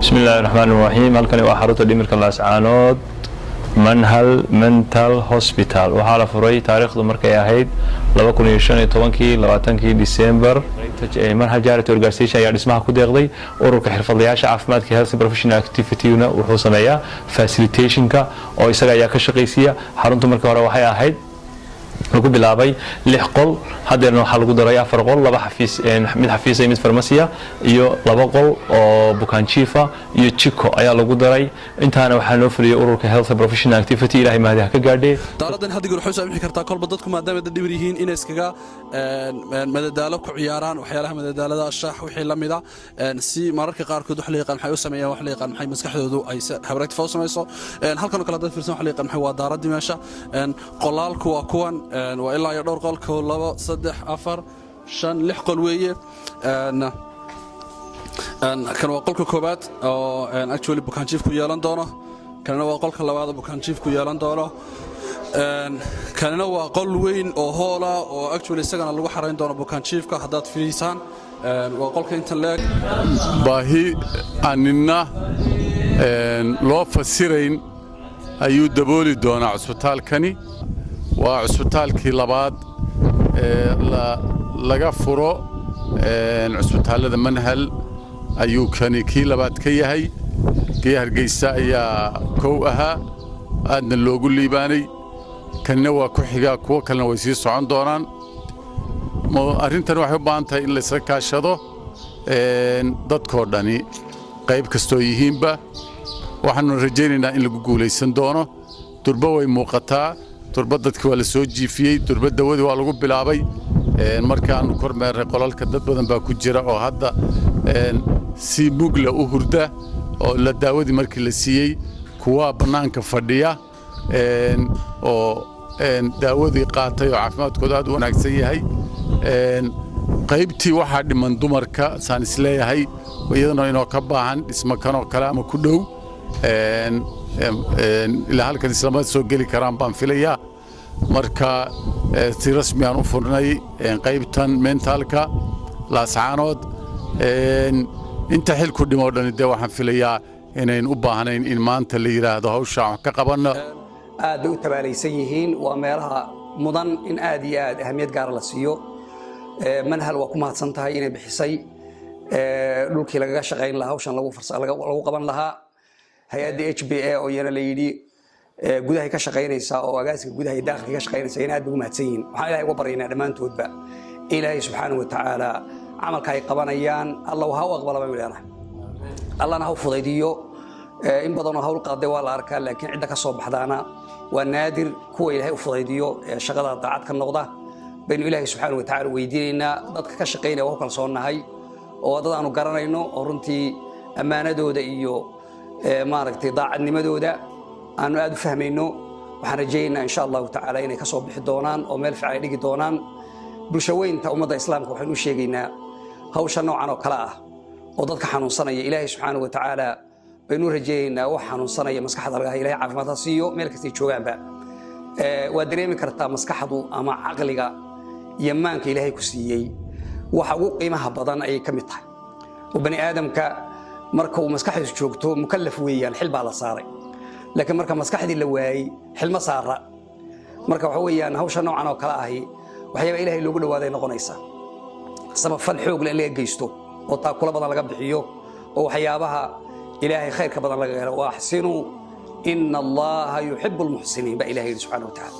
بسم الله الرحمن الرحيم. halkani waa xarunta dhimirka laascaanood manhal mental hospital. waxaa la furay taariikhdu markay ahayd 2015 December. manhal charity organization ayaa dhismaha ku deeqday. ururka xirfadlayaasha caafimaadka health professional activity-na wuxuu sameeyaa facilitation-ka oo isaga ayaa ka shaqaysiya. xaruntu markii hore waxay ahayd lagu bilaabay 6 qol, hadeerna waxaa lagu daray 4 qol, laba xafiis, mid xafiis mid farmasiya iyo 2 qol oo bukaan jiifa iyo jiko ayaa lagu daray. intaana waxaa loo fuliyay ururka health professional activity. ilaahay mahadiha ka gaadhay. daaladan hadii wuxuu saamixi kartaa kolba dadku maadaama dad dhibir yihiin inay iskaga madadaalo ku ciyaaraan waxyaalaha madadaalada shax wixii la mid ah si mararka qaar kood wax la yaqaan maxay u sameeyaan wax la yaqaan maxay maskaxdoodu ay habragti faaw sameeyso. halkan kale dad fiirsan wax la yaqaan maxay waa daaradii meesha qolaalku waa kuwan waa ilaa iyo dhowr qolka 2 3 4 5 6 qol weeye. kan waa qolka koobaad oo actually bukaan jiif ku yeelan doono. kanna waa qolka labaad oo bukaan jiif ku yeelan doono. kanna waa qol weyn oo hoola oo actually isagana lagu xarayn doono bukaan jiifka hadaad fiirsaan. waa qolka inta leeg baahi aanina loo fasirayn ayuu dabooli doonaa cusbitaalkani. waa cusbitaalkii labaad laga furo cusbitaalada manhal ayuu kani kii labaad ka yahay. kii Hargeysa ayaa kow ahaa aadna loogu liibaanay. kanina waa ku xigaa, kuwa kalena way sii socon doonaan. arrintan waxay u baahan tahay in la iska kaashado dadkoo dhani qayb kastoo yihiinba. waxaanu rajaynaynaa in lagu guulaysan doono. durba way muuqataa, durba dadkii waa la soo jiifiyey, durba dawadii waa lagu bilaabay. markaanu kormeernay qolalka dad badan baa ku jira oo hadda si mugla u hurda oo la daawadii markii la siiyey, kuwa bannaanka fadhiya oo daawadii qaatay oo caafimaadkooda aad u wanaagsan yahay. qaybtii waxaa dhiman dumarka saan isleeyahay iyadana inoo ka baahan dhismo kanoo kale ama ku dhow ilaa halkan islama soo geli karaan baan filayaa. marka si rasmi aan u furnay qaybtan mentalka laascaanood. inta xilku dhimo dhan dee waxaan filayaa inayn u baahnayn in maanta la yiraahdo hawsha wax ka qabanno. aad u tabaalaysan yihiin waa meelaha mudan in aad iyo aad ahmiyad gaar la siiyo. manhal waa ku mahadsan tahay inay bixisay dhulkii lagaga shaqayn lahaa hawshan lagu qaban lahaa. hay'adda HBA oo yana la yidhi gudaha ka shaqaynaysa oo agaasiga gudaha iyo daaqilka ka shaqaynaysa in aad ugu mahadsan yihiin. waxaan ilaahay uga baryaynaa dhammaantoodba ilaahay subxaanahu wa tacaala camalka ay qabanayaan allah ha u aqbala baan ilaahay. allahna ha u fudaydiyo. in badan oo hawl qaaday waa la arkaa, laakiin cidda ka soo baxdaana waa naadir. kuwa ilaahay u fudaydiyo shaqada daacad ka noqda baynu ilaahay subxaanahu wa tacaala weydiinaynaa. dadka ka shaqaynaya waa ku kalsoonahay oo dad aanu garanayno oo runtii ammaanadooda iyo maaragtay daacadnimadooda aanu aad u fahmayno. waxaan rajaynaynaa insha allahu tacaala inay ka soo bixi doonaan oo meel fiican ay dhigi doonaan. bulshaweynta ummadda islaamka waxaynu u sheegaynaa hawsha noocan oo kale ah oo dadka xanuunsanaya ilaahay subxaanahu wa tacaala baynu rajaynaynaa wax xanuunsanaya maskaxda laga ilaahay caafimaad ha siiyo meel kastay joogaanba. waa dareemi kartaa maskaxdu ama caqliga iyo maanka ilaahay ku siiyey waxa ugu qiimaha badan ayay ka mid tahay. oo bani aadamka marka uu maskaxdiisu joogto mukallaf weeyaan, xil baa la saaray. laakiin marka maskaxdii la waayey xilma saara. marka waxa weeyaan hawsha noocan oo kale ahi waxyaaba ilaahay loogu dhawaaday noqonaysaa. sabab fal xoog leh laga geysto oo taakula badan laga bixiyo oo waxyaabaha ilaahay khayrka badan laga helo. waa ahsinu inna allaha yuhibbul muhsinin ba ilaahay subhanahu wa ta'ala.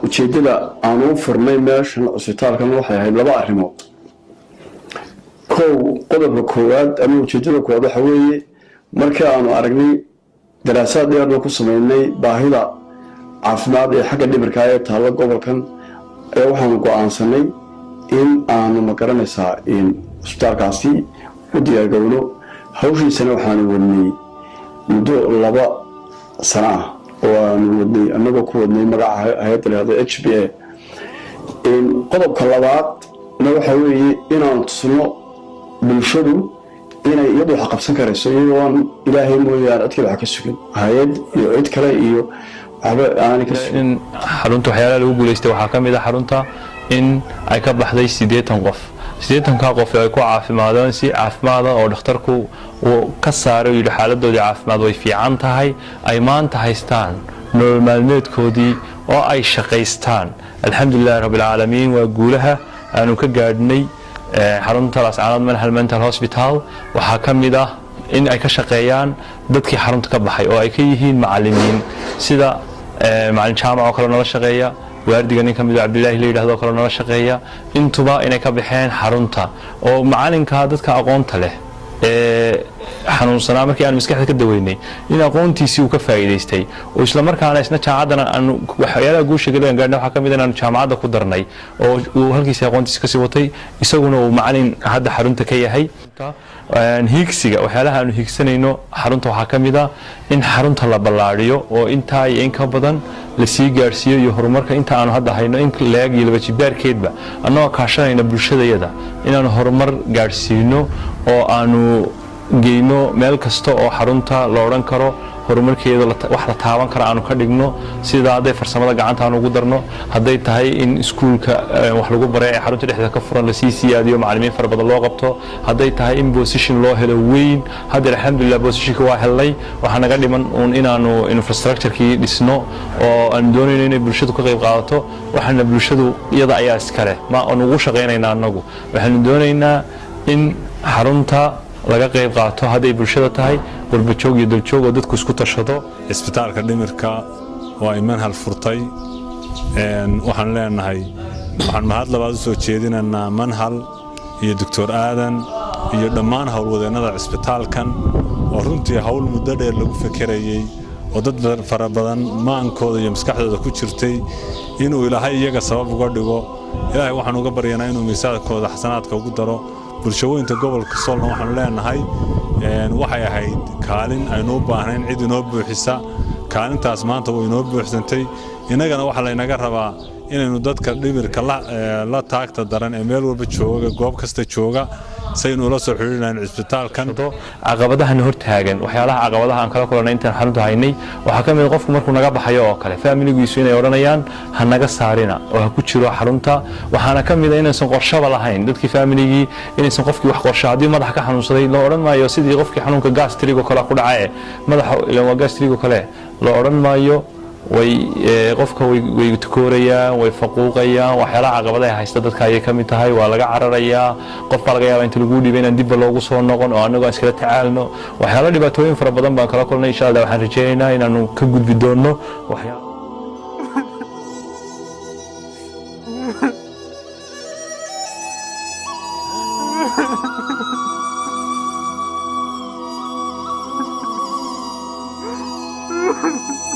ujeedada aan u furnay meeshan cusbitaalkan waxay ahayd laba arrimood. qodobka koowaad ama ujeedada koowaad waxa weeye markii aanu aragnay daraasaad dheer ku sameynay baahida caafimaad ee xagga dhimirka ee taalla gobolkan waxaanu go'aansanay in aanu magaranaysaa in cusbitaalkaasi u diyaargarowno. hawshiisana waxaanu wadnay muddo 2 sano ah oo aanu wadnay annagoo ku wadnay magaca hay'adda la yidhaahdo HBA. qodobka labaadna waxa weeye inaanu tusno bulshadu inay iyadu wax qabsan karayso iyadoo aan ilaahay mooyaan cid kale wax ka sugin hay'ad iyo cid kale iyo waxba aan ka sugin. xarunta waxyaalaha lagu guuleystay waxaa ka mid ah xarunta in ay ka baxday 80 qof 80 qof ay ku caafimaadeen si caafimaad oo dhakhtarku uu ka saaro yiri xaaladooda caafimaad way fiican tahay ay maanta haystaan nolol maalmeedkoodii oo ay shaqaystaan alxamdulillaah rabbil caalamiin waa guulaha aanu ka gaadhnay xarunta Laascaanood Manhal Mental Hospital waxa kamid ah in ay ka shaqeeyaan dadkii xarunta ka baxay oo ay ka yihiin macallimiin sida macallin jaamac oo kale nala shaqeeya waardiga ninka mid Cabdilaahi la yiraahdo kale nala shaqeeya intuba inay ka baxeen xarunta oo macallinka dadka aqoonta leh xanuunsanaa markii aan maskaxda ka daweynay in aqoontiisii uu ka faa'iideystay oo isla markaana isna jaamacadana aan waxyaalaha guusha galeen gaarnay waxa kamid ah in jaamacadda ku darnay oo uu halkiisa aqoontiisa ka sii watay isaguna uu macallin hadda xarunta ka yahay hiigsiga waxyaalaha aanu hiigsanayno xarunta waxa kamid ah in xarunta la ballaariyo oo inta ay in ka badan la sii gaarsiiyo iyo horumarka inta aanu hadda hayno in leeg iyo laba jibaarkeedba annagoo kaashanayna bulshadayada inaanu horumar gaarsiino oo aanu geyno meel kasta oo xarunta la oran karo horumarkeeda wax la taaban karo aanu ka dhigno sida haday farsamada gacanta aanu ugu darno haday tahay in iskuulka wax lagu baray ee xarunta dhexda ka furan la sii siyaadiyo macallimiin fara badan loo qabto haday tahay in position loo helo weyn hadda alxamdulillah positionka waa helay waxa naga dhiman inaanu infrastructure-kii dhisno oo aan doonayno inay bulshadu ka qayb qaadato waxana bulshadu iyada ayaa iskale ma aan ugu shaqeynayna anagu waxaan doonaynaa in xarunta laga qayb qaato haday bulshada tahay qurbajoog iyo daljoog oo dadku isku tashado isbitaalka dhimirka oo ay Manhal furtay waxaan leenahay waxaan mahad labaad u soo jeedinaynaa Manhal iyo Dr. Aadan iyo dhammaan howlwadeennada isbitaalkan oo runtii hawl muddo dheer lagu fakarayay oo dad fara badan maankooda iyo maskaxdooda ku jirtay inuu Ilaahay iyaga sabab uga dhigo Ilaahay waxaan uga baryaynaa inuu miisaadkooda xasanaadka ugu daro bulshooyinka gobolka Sool waxaan leenahay waxay ahayd kaalin aynu u baahnayn cid inoo buuxisa kaalintaas maanta way inoo buuxsantay inagana waxa la inaga rabaa inaynu dadka dhimirka la taagta daran ee meel walba jooga goob kasta jooga saynu la soo xiriirnaan isbitaalkan caqabadahan hor taagan waxyaalaha caqabadaha aan kala kulanay intaan xarunta haynay waxa ka mid qofku markuu naga baxayo oo kale familigiisu inay oranayaan ha naga saarina oo ha ku jiro xarunta waxaana ka mid ah inaysan qorshaba lahayn dadkii familigii inaysan qofkii wax qorshe hadii madax ka xanuunsaday loo oran maayo sidii qofkii xanuunka gastrigo kale ku dhacay madaxa ilaa gastrigo kale loo oran maayo way qofka way tukoorayaan way faquuqayaan waxyaalaha caqabadaha haysta dadka ay ka mid tahay waa laga cararayaa qofka laga yaabaa inta lagu dhiibay in dib loogu soo noqon oo anagu iskala tacaalno waxyaalaha dhibaatooyin fara badan baan kala kulnay insha Allah waxaan rajaynaynaa inaanu ka gudbi doono waxyaalaha Ha ha ha.